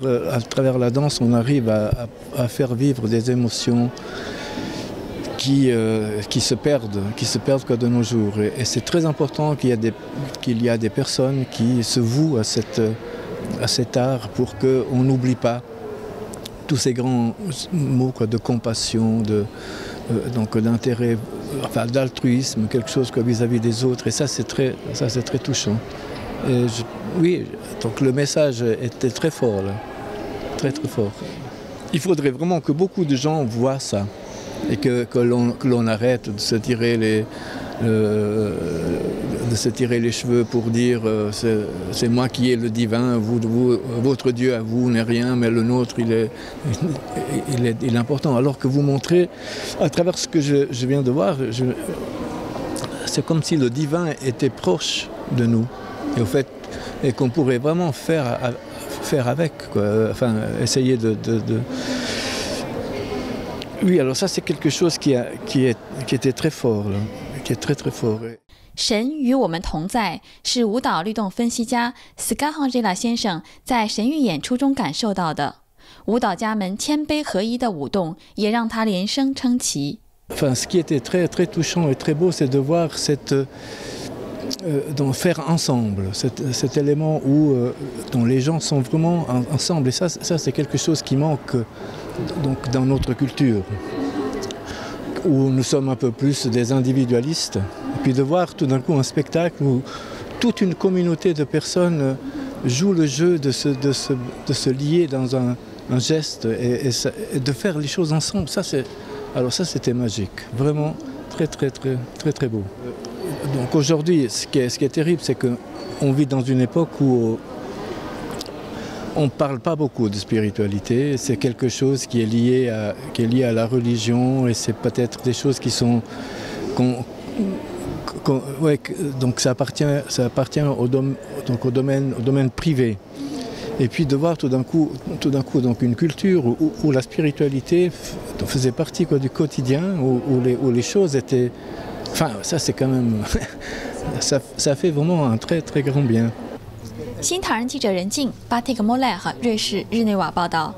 À travers la danse, on arrive à faire vivre des émotions qui se perdent quoi de nos jours. Et c'est très important qu'il y a des personnes qui se vouent à cet art pour qu'on n'oublie pas tous ces grands mots quoi, de compassion, donc d'intérêt, enfin d'altruisme, quelque chose vis-à-vis des autres. Et ça, c'est très touchant. Oui, donc le message était très fort là, très fort. Il faudrait vraiment que beaucoup de gens voient ça et que l'on arrête de se tirer les cheveux pour dire c'est moi qui ai le divin, votre Dieu à vous n'est rien, mais le nôtre il est important. Alors que vous montrez, à travers ce que je viens de voir, c'est comme si le divin était proche de nous. Et au fait, et qu'on pourrait vraiment faire avec, quoi. Enfin, essayer de... Oui, alors ça c'est quelque chose qui était très fort, là, qui est très fort. 神与我们同在是舞蹈律动分析家 Scott Hongela 先生在神谕演出中感受到的。舞蹈家们谦卑合一的舞动，也让他连声称奇。Enfin, ce qui était très touchant et très beau, c'est de voir donc faire ensemble, cet élément dont les gens sont vraiment ensemble. Et ça c'est quelque chose qui manque donc, dans notre culture, où nous sommes un peu plus des individualistes. Et puis de voir tout d'un coup un spectacle où toute une communauté de personnes joue le jeu de se lier dans un geste et de faire les choses ensemble. Alors ça c'était magique, vraiment très beau. Donc aujourd'hui, ce qui est terrible, c'est qu'on vit dans une époque où on ne parle pas beaucoup de spiritualité. C'est quelque chose qui est lié à la religion et c'est peut-être des choses qui sont... ouais, donc ça appartient au domaine privé. Et puis de voir tout d'un coup donc une culture où la spiritualité faisait partie quoi, du quotidien, où les choses étaient... Enfin, ça c'est quand même... ça fait vraiment un très grand bien. 新唐人记者任静、巴蒂克莫赖和瑞士日内瓦报道。